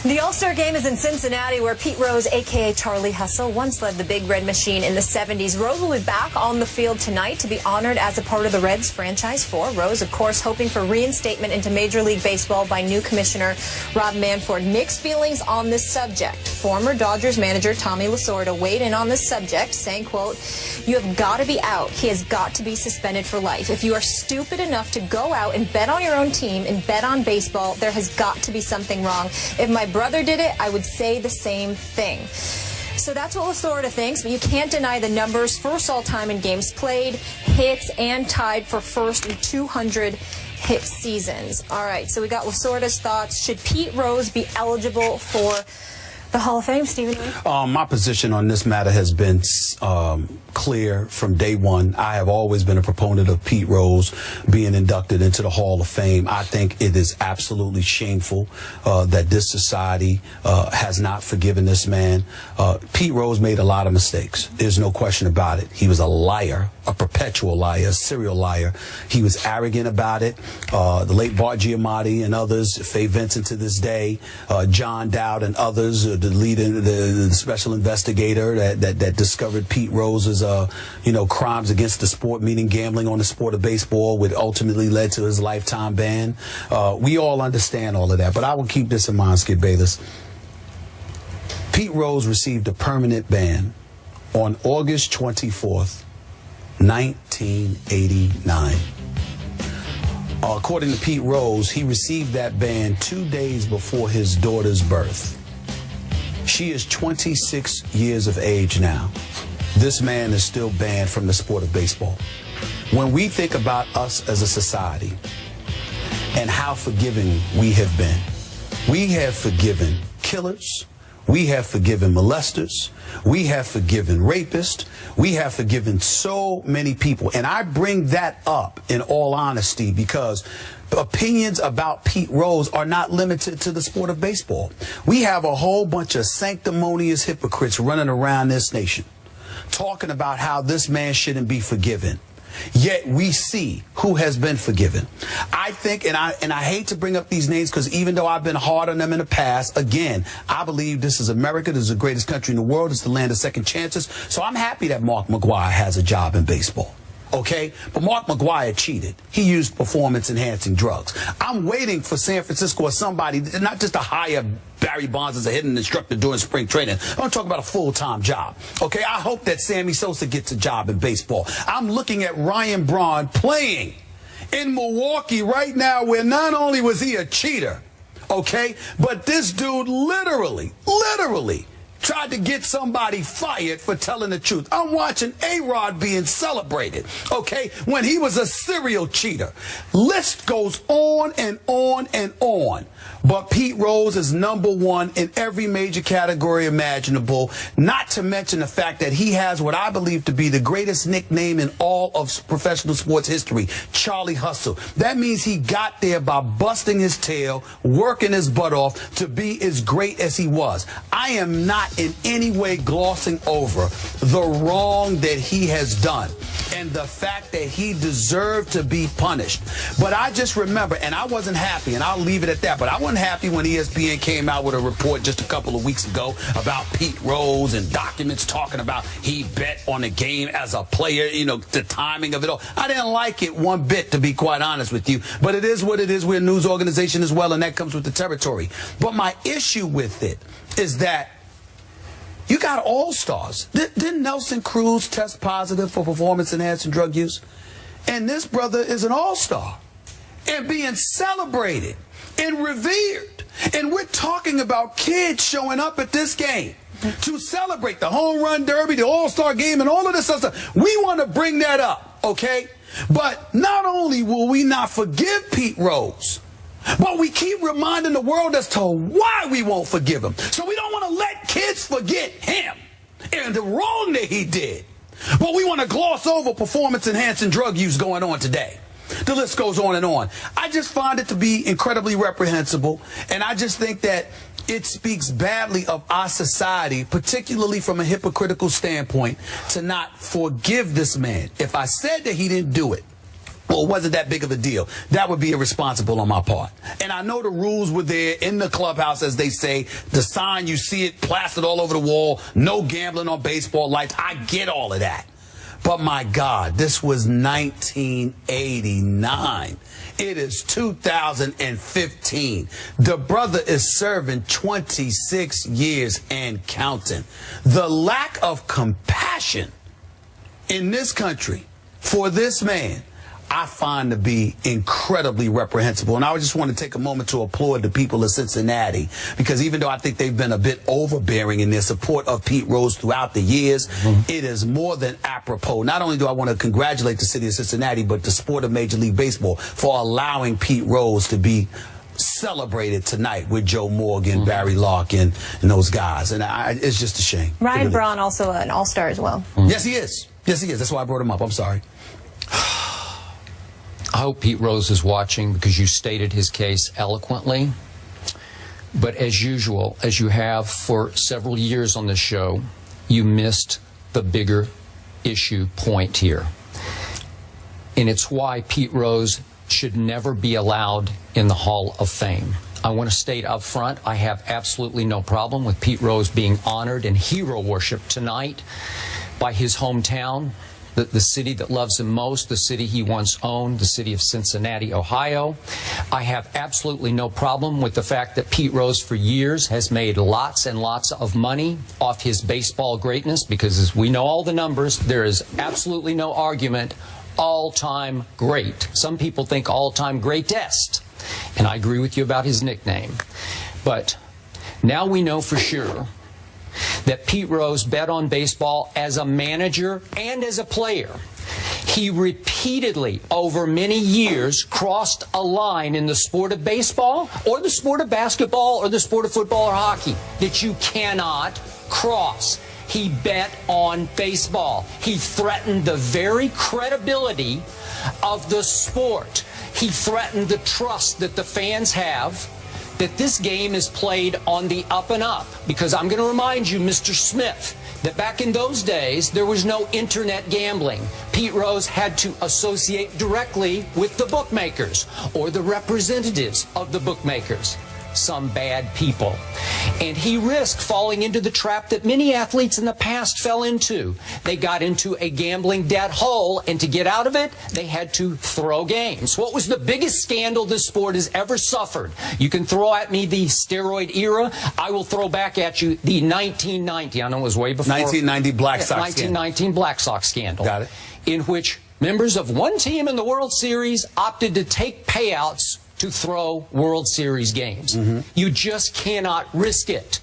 The All-Star Game is in Cincinnati, where Pete Rose, a.k.a. Charlie Hustle, once led the Big Red Machine in the 70s. Rose will be back on the field tonight to be honored as a part of the Reds franchise four. Rose, of course, hoping for reinstatement into Major League Baseball by new commissioner Rob Manfred. Mixed feelings on this subject. Former Dodgers manager Tommy Lasorda weighed in on this subject, saying, quote, "You have got to be out. He has got to be suspended for life. If you are stupid enough to go out and bet on your own team and bet on baseball, there has got to be something wrong. If my brother did it, I would say the same thing." So that's what Lasorda thinks, but you can't deny the numbers. First all-time in games played, hits, and tied for first in 200 hit seasons. All right, so we got Lasorda's thoughts. Should Pete Rose be eligible for the Hall of Fame, Stephen? My position on this matter has been clear from day one. I have always been a proponent of Pete Rose being inducted into the Hall of Fame. I think it is absolutely shameful that this society has not forgiven this man. Pete Rose made a lot of mistakes. There's no question about it. He was a liar, a perpetual liar, a serial liar. He was arrogant about it. The late Bart Giamatti and others, Faye Vincent to this day, John Dowd and others, the lead, the special investigator that discovered Pete Rose's crimes against the sport, meaning gambling on the sport of baseball, which ultimately led to his lifetime ban. We all understand all of that, but I will keep this in mind, Skip Bayless. Pete Rose received a permanent ban on August 24th, 1989. According to Pete Rose, he received that ban 2 days before his daughter's birth. She is 26 years of age now. This man is still banned from the sport of baseball. When we think about us as a society and how forgiving we have been, we have forgiven killers, we have forgiven molesters, we have forgiven rapists, we have forgiven so many people. And I bring that up in all honesty because opinions about Pete Rose are not limited to the sport of baseball. We have a whole bunch of sanctimonious hypocrites running around this nation talking about how this man shouldn't be forgiven. Yet we see who has been forgiven. I think, and I hate to bring up these names because even though I've been hard on them in the past, again, I believe this is America. This is the greatest country in the world. It's the land of second chances. So I'm happy that Mark McGwire has a job in baseball. Okay? But Mark McGwire cheated. He used performance-enhancing drugs. I'm waiting for San Francisco or somebody, not just to hire Barry Bonds as a hitting instructor during spring training. I'm talking about a full-time job. Okay? I hope that Sammy Sosa gets a job in baseball. I'm looking at Ryan Braun playing in Milwaukee right now, where not only was he a cheater, okay, but this dude literally tried to get somebody fired for telling the truth. I'm watching A-Rod being celebrated, okay, when he was a serial cheater. List goes on and on and on. But Pete Rose is #1 in every major category imaginable, not to mention the fact that he has what I believe to be the greatest nickname in all of professional sports history, Charlie Hustle. That means he got there by busting his tail, working his butt off to be as great as he was. I am not in any way glossing over the wrong that he has done and the fact that he deserved to be punished. But I just remember, and I wasn't happy, and I'll leave it at that, but I wasn't happy when ESPN came out with a report just a couple of weeks ago about Pete Rose and documents talking about he bet on the game as a player, the timing of it all. I didn't like it one bit, to be quite honest with you, but it is what it is. We're a news organization as well, and that comes with the territory. But my issue with it is that you got all-stars. Didn't Nelson Cruz test positive for performance-enhancing drug use? And this brother is an all-star and being celebrated and revered. And we're talking about kids showing up at this game to celebrate the home run derby, the all-star game, and all of this other stuff. We want to bring that up, okay? But not only will we not forgive Pete Rose, but we keep reminding the world as to why we won't forgive him. So we don't want to let kids forget him and the wrong that he did. But we want to gloss over performance-enhancing drug use going on today. The list goes on and on. I just find it to be incredibly reprehensible, and I just think that it speaks badly of our society, particularly from a hypocritical standpoint, to not forgive this man. If I said that he didn't do it, well, it wasn't that big of a deal. That would be irresponsible on my part. And I know the rules were there in the clubhouse, as they say. The sign, you see it plastered all over the wall. No gambling on baseball lights. I get all of that. But my God, this was 1989. It is 2015. The brother is serving 26 years and counting. The lack of compassion in this country for this man, I find to be incredibly reprehensible. And I just want to take a moment to applaud the people of Cincinnati, because even though I think they've been a bit overbearing in their support of Pete Rose throughout the years, it is more than apropos. Not only do I want to congratulate the city of Cincinnati, but the sport of Major League Baseball for allowing Pete Rose to be celebrated tonight with Joe Morgan, Barry Larkin, and those guys. And it's just a shame. Ryan Braun, also an all-star as well. Yes, he is. Yes, he is. That's why I brought him up. I'm sorry. I hope Pete Rose is watching, because you stated his case eloquently. But as usual, as you have for several years on this show, you missed the bigger issue point here. And it's why Pete Rose should never be allowed in the Hall of Fame. I want to state up front, I have absolutely no problem with Pete Rose being honored and hero worshiped tonight by his hometown, the city that loves him most, the city he once owned, the city of Cincinnati, Ohio. I have absolutely no problem with the fact that Pete Rose for years has made lots and lots of money off his baseball greatness, because as we know all the numbers, there is absolutely no argument, all-time great. Some people think all-time greatest, and I agree with you about his nickname. But now we know for sure that Pete Rose bet on baseball as a manager and as a player. He repeatedly, over many years, crossed a line in the sport of baseball or the sport of basketball or the sport of football or hockey that you cannot cross. He bet on baseball. He threatened the very credibility of the sport. He threatened the trust that the fans have, that this game is played on the up and up. Because I'm going to remind you, Mr. Smith, that back in those days, there was no internet gambling. Pete Rose had to associate directly with the bookmakers or the representatives of the bookmakers, some bad people. And he risked falling into the trap that many athletes in the past fell into. They got into a gambling debt hole, and to get out of it, they had to throw games. What was the biggest scandal this sport has ever suffered? You can throw at me the steroid era. I will throw back at you the 1990, I know it was way before. 1990 Black Sox 1919 Black Sox scandal. Got it. In which members of one team in the World Series opted to take payouts to throw World Series games. You just cannot risk it.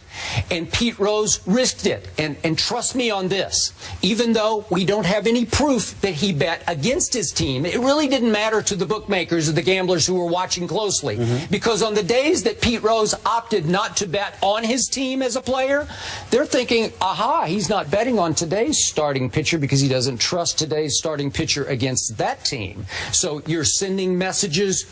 And Pete Rose risked it. And trust me on this, even though we don't have any proof that he bet against his team, it really didn't matter to the bookmakers or the gamblers who were watching closely. Because on the days that Pete Rose opted not to bet on his team as a player, they're thinking, aha, he's not betting on today's starting pitcher because he doesn't trust today's starting pitcher against that team. So you're sending messages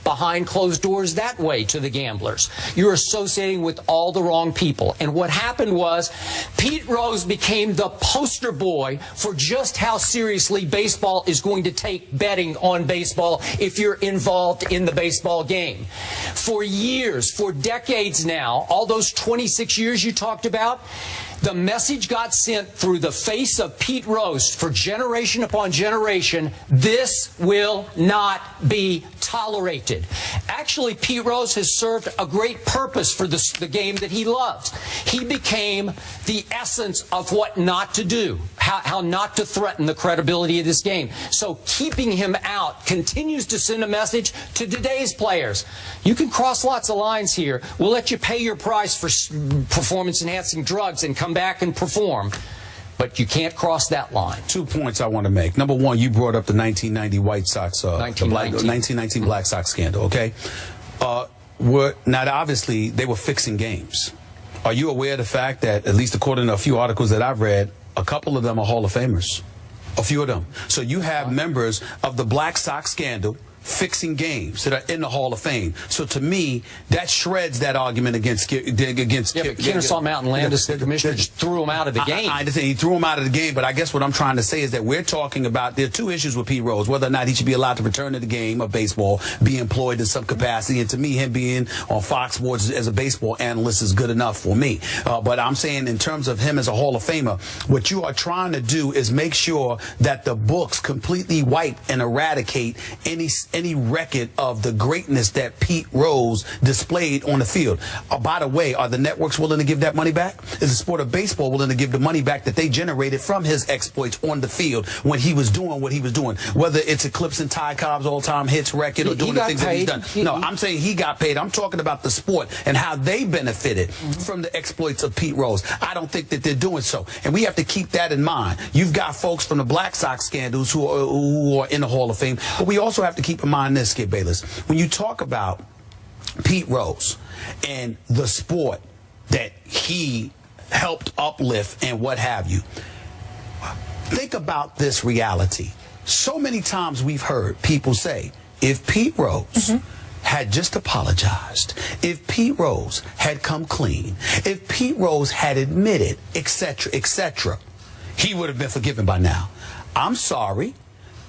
behind closed doors that way to the gamblers. You're associating with all the wrong people. And what happened was Pete Rose became the poster boy for just how seriously baseball is going to take betting on baseball if you're involved in the baseball game. For years, for decades now, all those 26 years you talked about, the message got sent through the face of Pete Rose for generation upon generation: this will not be tolerated. Actually, Pete Rose has served a great purpose for the game that he loves. He became the essence of what not to do, how not to threaten the credibility of this game. So keeping him out continues to send a message to today's players. You can cross lots of lines here. We'll let you pay your price for performance-enhancing drugs and come back and perform. But you can't cross that line. 2 points I want to make. Number one, you brought up the 1990 White Sox, 1919 Black Sox scandal, okay? Now, obviously, they were fixing games. Are you aware of the fact that, at least according to a few articles that I've read, a couple of them are Hall of Famers? A few of them. So you have members of the Black Sox scandal fixing games that are in the Hall of Fame. So to me, that shreds that argument against but Kennesaw Mountain Landis, the commissioner, just threw him out of the game. I understand he threw him out of the game, but I guess what I'm trying to say is that we're talking about, there are two issues with Pete Rose: whether or not he should be allowed to return to the game of baseball, be employed in some capacity, and to me, him being on Fox Sports as a baseball analyst is good enough for me. But I'm saying in terms of him as a Hall of Famer, what you are trying to do is make sure that the books completely wipe and eradicate any record of the greatness that Pete Rose displayed on the field. By the way, are the networks willing to give that money back? Is the sport of baseball willing to give the money back that they generated from his exploits on the field when he was doing what he was doing? Whether it's eclipsing Ty Cobb's all-time hits record or doing the things that he's done. No, I'm saying he got paid. I'm talking about the sport and how they benefited from the exploits of Pete Rose. I don't think that they're doing so. And we have to keep that in mind. You've got folks from the Black Sox scandals who are in the Hall of Fame, but we also have to keep in mind this, Skip Bayless. When you talk about Pete Rose and the sport that he helped uplift and what have you, think about this reality. So many times we've heard people say, if Pete Rose had just apologized, if Pete Rose had come clean, if Pete Rose had admitted, etc., he would have been forgiven by now. I'm sorry.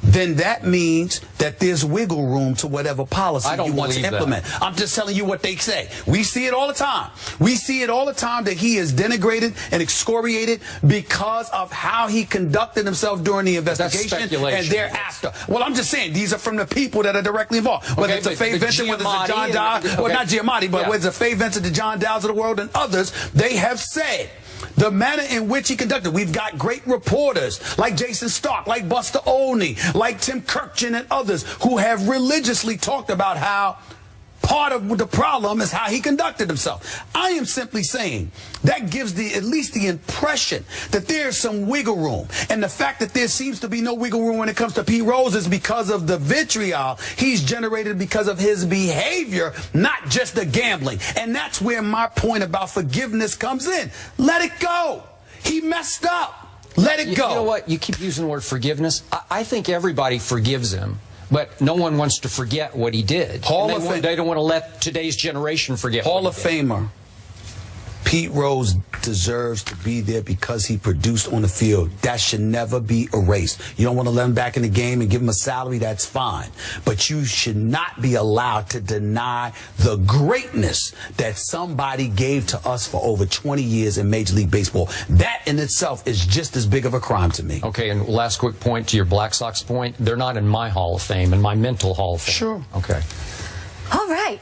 Then that means that there's wiggle room to whatever policy you want to implement. I'm just telling you what they say. We see it all the time. We see it all the time that he is denigrated and excoriated because of how he conducted himself during the investigation and thereafter. Well, I'm just saying, these are from the people that are directly involved. Whether it's a Faye Vincent, whether it's a John Dow, well, not Giamatti, but whether it's a Faye Vincent, the John Dows of the world, and others, they have said the manner in which he conducted. We've got great reporters like Jason Stark, like Buster Olney, like Tim Kirkchin and others who have religiously talked about how part of the problem is how he conducted himself. I am simply saying that gives at least the impression that there's some wiggle room. And the fact that there seems to be no wiggle room when it comes to Pete Rose is because of the vitriol he's generated because of his behavior, not just the gambling. And that's where my point about forgiveness comes in. Let it go. He messed up. Let it go. You know what? You keep using the word forgiveness. I think everybody forgives him. But no one wants to forget what he did. They don't want to let today's generation forget. Hall of Famer Pete Rose deserves to be there because he produced on the field. That should never be erased. You don't want to let him back in the game and give him a salary, that's fine. But you should not be allowed to deny the greatness that somebody gave to us for over 20 years in Major League Baseball. That in itself is just as big of a crime to me. Okay, and last quick point to your Black Sox point. They're not in my Hall of Fame, in my mental Hall of Fame. Sure. Okay. All right.